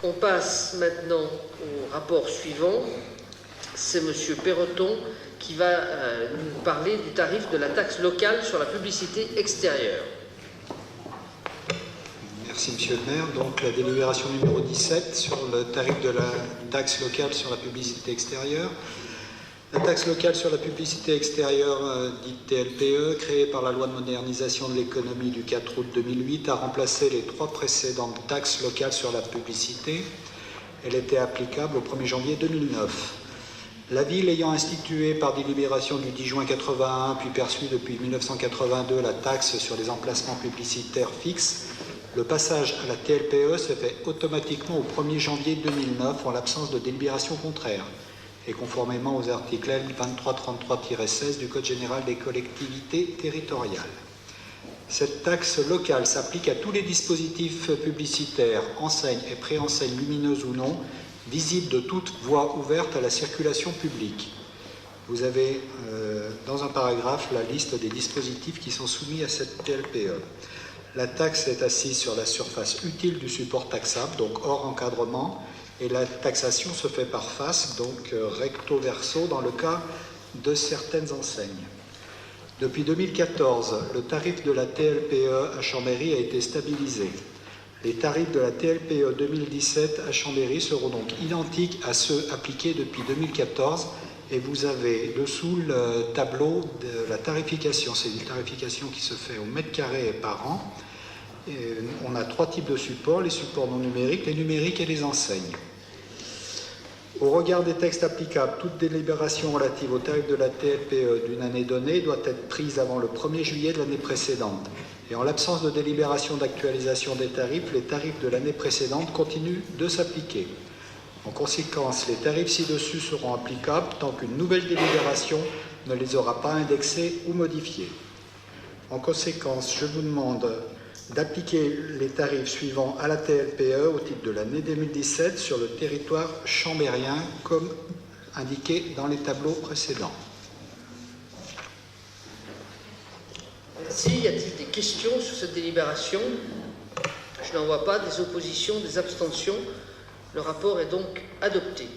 On passe maintenant au rapport suivant. C'est M. Perroton qui va nous parler du tarif de la taxe locale sur la publicité extérieure. Merci Monsieur le maire. Donc la délibération numéro 17 sur le tarif de la taxe locale sur la publicité extérieure. La taxe locale sur la publicité extérieure, dite TLPE, créée par la loi de modernisation de l'économie du 4 août 2008, a remplacé les 3 précédentes taxes locales sur la publicité. Elle était applicable au 1er janvier 2009. La ville ayant institué par délibération du 10 juin 81, puis perçu depuis 1982 la taxe sur les emplacements publicitaires fixes, le passage à la TLPE se fait automatiquement au 1er janvier 2009 en l'absence de délibération contraire et conformément aux articles L 2333-16 du Code général des collectivités territoriales. Cette taxe locale s'applique à tous les dispositifs publicitaires, enseignes et préenseignes lumineuses ou non, visibles de toute voie ouverte à la circulation publique. Vous avez dans un paragraphe la liste des dispositifs qui sont soumis à cette TLPE. La taxe est assise sur la surface utile du support taxable, donc hors encadrement, et la taxation se fait par face, donc recto verso, dans le cas de certaines enseignes. Depuis 2014, le tarif de la TLPE à Chambéry a été stabilisé. Les tarifs de la TLPE 2017 à Chambéry seront donc identiques à ceux appliqués depuis 2014, et vous avez dessous le tableau de la tarification. C'est une tarification qui se fait au mètre carré et par an. Et on a 3 types de supports, les supports non numériques, les numériques et les enseignes. Au regard des textes applicables, toute délibération relative au tarif de la TLPE d'une année donnée doit être prise avant le 1er juillet de l'année précédente. Et en l'absence de délibération d'actualisation des tarifs, les tarifs de l'année précédente continuent de s'appliquer. En conséquence, les tarifs ci-dessus seront applicables tant qu'une nouvelle délibération ne les aura pas indexés ou modifiés. En conséquence, je vous demande d'appliquer les tarifs suivants à la TLPE au titre de l'année 2017 sur le territoire chambérien, comme indiqué dans les tableaux précédents. Merci. Y a-t-il des questions sur cette délibération? Je n'en vois pas. Des oppositions, des abstentions? Le rapport est donc adopté.